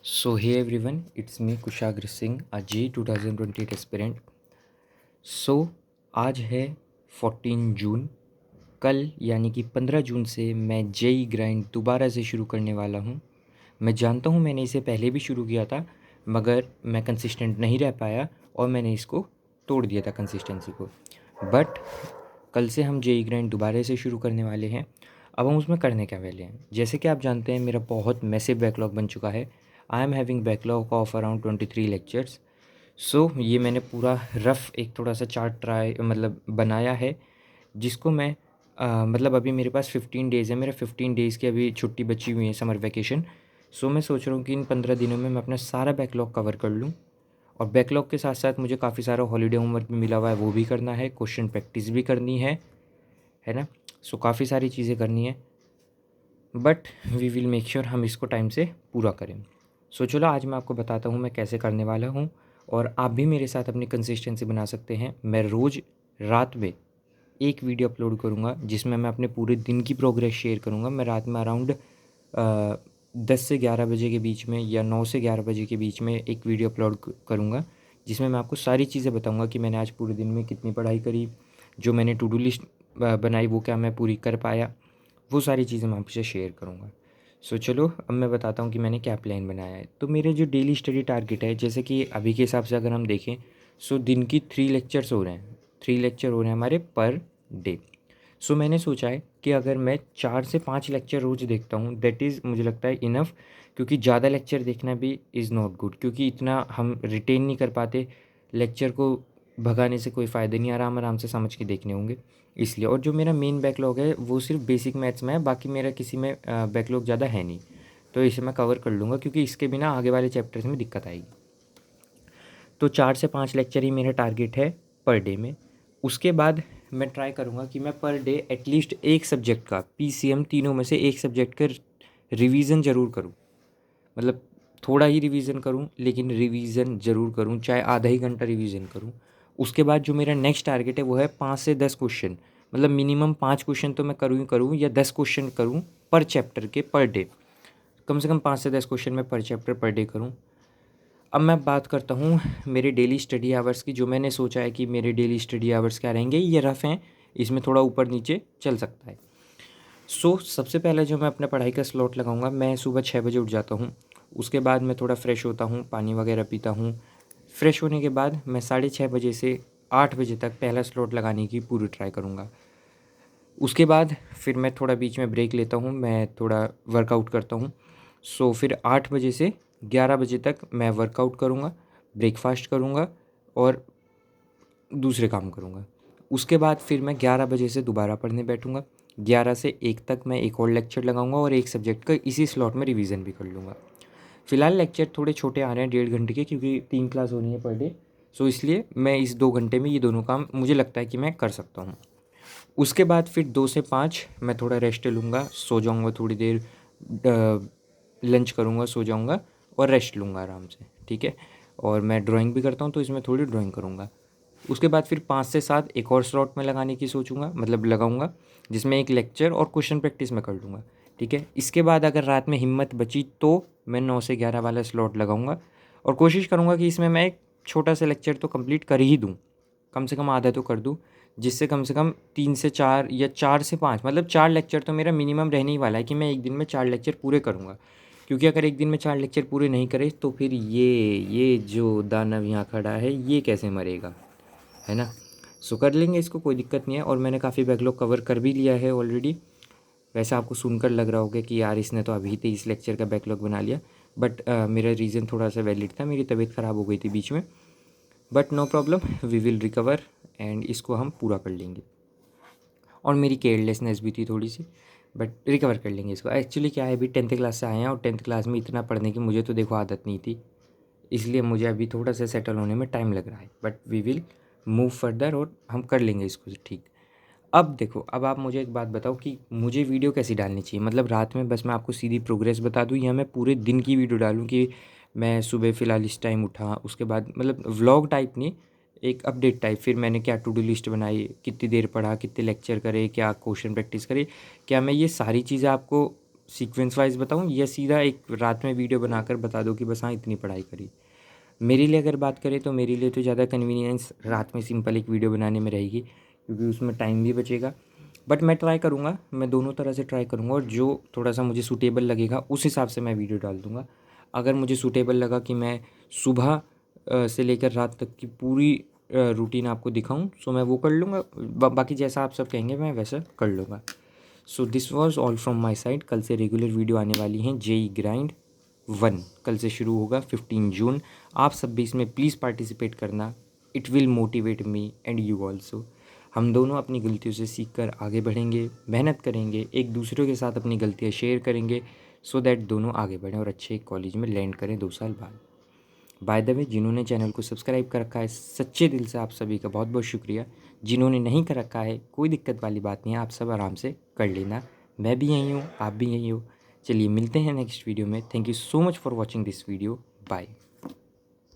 So hey everyone, it's me Kushagra Singh, a J 2028 aspirant. आज है 14 जून। कल यानी कि 15 जून से मैं जेई ग्राइंड दोबारा से शुरू करने वाला हूँ। मैं जानता हूँ मैंने इसे पहले भी शुरू किया था, मगर मैं कंसिस्टेंट नहीं रह पाया और मैंने इसको तोड़ दिया था कंसिस्टेंसी को। बट कल से हम जेई ग्राइंड दोबारा से शुरू करने वाले हैं। अब हम उसमें करने क्या वाले हैं, जैसे कि आप जानते हैं मेरा बहुत मैसिव बैकलॉग बन चुका है। I am having backlog of around 23 lectures. ये मैंने पूरा रफ़ एक थोड़ा सा चार्ट बनाया है, जिसको मैं अभी मेरे पास 15 डेज़ है। मेरा 15 डेज़ की अभी छुट्टी बची हुई है, समर वैकेशन। मैं सोच रहा हूँ कि इन 15 दिनों में मैं अपना सारा बैकलॉग कवर कर लूँ। और बैकलॉग के साथ साथ मुझे काफ़ी सारा हॉलीडे होमवर्क भी मिला हुआ है, वो भी करना है, क्वेश्चन प्रैक्टिस भी करनी है ना। काफ़ी सारी चीज़ें करनी है, but we will make sure हम इसको टाइम से पूरा करें। चलो आज मैं आपको बताता हूँ मैं कैसे करने वाला हूँ, और आप भी मेरे साथ अपनी कंसिस्टेंसी बना सकते हैं। मैं रोज़ रात में एक वीडियो अपलोड करूँगा, जिसमें मैं अपने पूरे दिन की प्रोग्रेस शेयर करूँगा। मैं रात में अराउंड 10 से 11 बजे के बीच में या 9 से 11 बजे के बीच में एक वीडियो अपलोड करूँगा, जिसमें मैं आपको सारी चीज़ें बताऊँगा कि मैंने आज पूरे दिन में कितनी पढ़ाई करी, जो मैंने टू डू लिस्ट बनाई वो क्या मैं पूरी कर पाया, वो सारी चीज़ें मैं आपसे शेयर करूँगा। चलो अब मैं बताता हूँ कि मैंने क्या प्लान बनाया है। तो मेरे जो डेली स्टडी टारगेट है, जैसे कि अभी के हिसाब से अगर हम देखें, दिन की 3 लेक्चर्स हो रहे हैं, 3 लेक्चर हो रहे हैं हमारे पर डे। मैंने सोचा है कि अगर मैं 4 से 5 लेक्चर रोज़ देखता हूँ, दैट इज़ मुझे लगता है इनफ। क्योंकि ज़्यादा लेक्चर देखना भी इज़ नॉट गुड, क्योंकि इतना हम रिटेन नहीं कर पाते। लेक्चर को भगाने से कोई फ़ायदा नहीं, आराम आराम से समझ के देखने होंगे इसलिए। और जो मेरा मेन बैकलॉग है वो सिर्फ बेसिक मैथ्स में है, बाकी मेरा किसी में बैकलॉग ज़्यादा है नहीं। तो इसे मैं कवर कर लूँगा, क्योंकि इसके बिना आगे वाले चैप्टर्स में दिक्कत आएगी। तो 4 से 5 लेक्चर ही मेरा टारगेट है पर डे में। उसके बाद मैं ट्राई करूँगा कि मैं पर डे एटलीस्ट एक सब्जेक्ट का पीसीएम, तीनों में से एक सब्जेक्ट का रिवीजन ज़रूर करूँ। मतलब थोड़ा ही रिवीजन करूँ, लेकिन रिवीजन ज़रूर करूँ, चाहे आधा ही घंटा रिवीजन करूँ। उसके बाद जो मेरा नेक्स्ट टारगेट है वो है 5 से 10 क्वेश्चन, मतलब मिनिमम 5 क्वेश्चन तो मैं करूँ ही करूँ, या 10 क्वेश्चन करूँ पर चैप्टर के पर डे। कम से कम 5 से 10 क्वेश्चन मैं पर चैप्टर पर डे करूँ। अब मैं बात करता हूँ मेरे डेली स्टडी आवर्स की। जो मैंने सोचा है कि मेरे डेली स्टडी आवर्स क्या रहेंगे, ये रफ़ हैं, इसमें थोड़ा ऊपर नीचे चल सकता है। सबसे पहले जो मैं अपना पढ़ाई का स्लॉट लगाऊंगा, मैं सुबह 6 बजे उठ जाता हूँ। उसके बाद मैं थोड़ा फ्रेश होता हूँ, पानी वगैरह पीता हूँ। फ्रेश होने के बाद मैं 6:30 बजे से 8 बजे तक पहला स्लॉट लगाने की पूरी ट्राई करूँगा। उसके बाद फिर मैं थोड़ा बीच में ब्रेक लेता हूँ, मैं थोड़ा वर्कआउट करता हूँ। फिर 8 बजे से 11 बजे तक मैं वर्कआउट करूँगा, ब्रेकफास्ट करूँगा और दूसरे काम करूँगा। उसके बाद फिर मैं 11 बजे से दोबारा पढ़ने बैठूँगा। 11 से 1 तक मैं एक और लेक्चर लगाऊँगा और एक सब्जेक्ट का इसी स्लॉट में रिवीजन भी कर लूँगा। फ़िलहाल लेक्चर थोड़े छोटे आ रहे हैं, 1.5 घंटे के, क्योंकि 3 क्लास हो रही है पर डे। इसलिए मैं इस 2 घंटे में ये दोनों काम मुझे लगता है कि मैं कर सकता हूँ। उसके बाद फिर 2 से 5 मैं थोड़ा रेस्ट लूँगा, सो जाऊँगा थोड़ी देर, लंच करूँगा, सो जाऊँगा और रेस्ट लूँगा आराम से, ठीक है। और मैं ड्राइंग भी करता हूँ, तो इसमें थोड़ी ड्राइंग करूँगा। उसके बाद फिर 5 से 7 एक और स्लॉट में लगाने की सोचूंगा, मतलब लगाऊंगा, जिसमें एक लेक्चर और क्वेश्चन प्रैक्टिस में कर लूँगा, ठीक है। इसके बाद अगर रात में हिम्मत बची तो मैं 9 से 11 वाला स्लॉट लगाऊंगा, और कोशिश करूँगा कि इसमें मैं एक छोटा सा लेक्चर तो कंप्लीट कर ही दूँ, कम से कम आधा तो कर दूँ, जिससे कम से कम 3 से 4 या 4 से 5, मतलब 4 लेक्चर तो मेरा मिनिमम रहने ही वाला है कि मैं एक दिन में 4 लेक्चर पूरे करूँगा। क्योंकि अगर एक दिन में 4 लेक्चर पूरे नहीं करे तो फिर ये जो दानव यहाँ खड़ा है ये कैसे मरेगा, है ना। कर लेंगे इसको, कोई दिक्कत नहीं है। और मैंने काफ़ी बैकलॉग कवर कर भी लिया है ऑलरेडी। वैसे आपको सुनकर लग रहा होगा कि यार इसने तो अभी 23 लेक्चर का बैकलॉग बना लिया, बट मेरा रीज़न थोड़ा सा वैलिड था, मेरी तबीयत ख़राब हो गई थी बीच में। But no problem, we will recover and इसको हम पूरा कर लेंगे। और मेरी केयरलेसनेस भी थी थोड़ी सी, बट रिकवर कर लेंगे इसको। एक्चुअली क्या है, अभी 10th क्लास से आए हैं और 10th क्लास में इतना पढ़ने की मुझे तो देखो आदत नहीं थी, इसलिए मुझे अभी थोड़ा सा सेटल होने में टाइम लग रहा है। But we will move further और हम कर लेंगे इसको ठीक। अब देखो, अब आप मुझे एक बात बताओ कि मुझे वीडियो कैसी डालनी चाहिए। मतलब रात में बस मैं आपको सीधी प्रोग्रेस बता दूँ, या मैं पूरे दिन की वीडियो डालूँ कि मैं सुबह फ़िलहाल इस टाइम उठा, उसके बाद मतलब व्लॉग टाइप नहीं, एक अपडेट टाइप, फिर मैंने क्या टू डू लिस्ट बनाई, कितनी देर पढ़ा, कितने लेक्चर करे, क्या क्वेश्चन प्रैक्टिस करे। क्या मैं ये सारी चीज़ें आपको सीक्वेंस वाइज बताऊँ या सीधा एक रात में वीडियो बनाकर बता दो कि बस हाँ इतनी पढ़ाई करी? मेरे लिए अगर बात करें तो मेरे लिए तो ज़्यादा कन्वीनियंस रात में सिंपल एक वीडियो बनाने में रहेगी, क्योंकि उसमें टाइम भी बचेगा। बट मैं ट्राई करूँगा, मैं दोनों तरह से ट्राई करूँगा और जो थोड़ा सा मुझे सूटेबल लगेगा उस हिसाब से मैं वीडियो डाल दूँगा। अगर मुझे सूटेबल लगा कि मैं सुबह से लेकर रात तक की पूरी रूटीन आपको दिखाऊँ, सो मैं वो कर लूँगा। बाकी जैसा आप सब कहेंगे मैं वैसा कर लूँगा। So this was all from my side. कल से रेगुलर वीडियो आने वाली हैं। जेई ग्राइंड 1 कल से शुरू होगा 15 जून। आप सब भी इसमें प्लीज़ पार्टिसिपेट करना। It will motivate me and you also. हम दोनों अपनी गलतियों से सीख कर आगे बढ़ेंगे, मेहनत करेंगे, एक दूसरे के साथ अपनी गलतियाँ शेयर करेंगे, सो दैट दोनों आगे बढ़ें और अच्छे कॉलेज में लैंड करें 2 साल बाद। बाय द वे, जिन्होंने चैनल को सब्सक्राइब कर रखा है, सच्चे दिल से आप सभी का बहुत बहुत शुक्रिया। जिन्होंने नहीं कर रखा है, कोई दिक्कत वाली बात नहीं है, आप सब आराम से कर लेना। मैं भी यहीं हूँ, आप भी यहीं हो। चलिए मिलते हैं नेक्स्ट वीडियो में। Thank you so much for watching this video. Bye.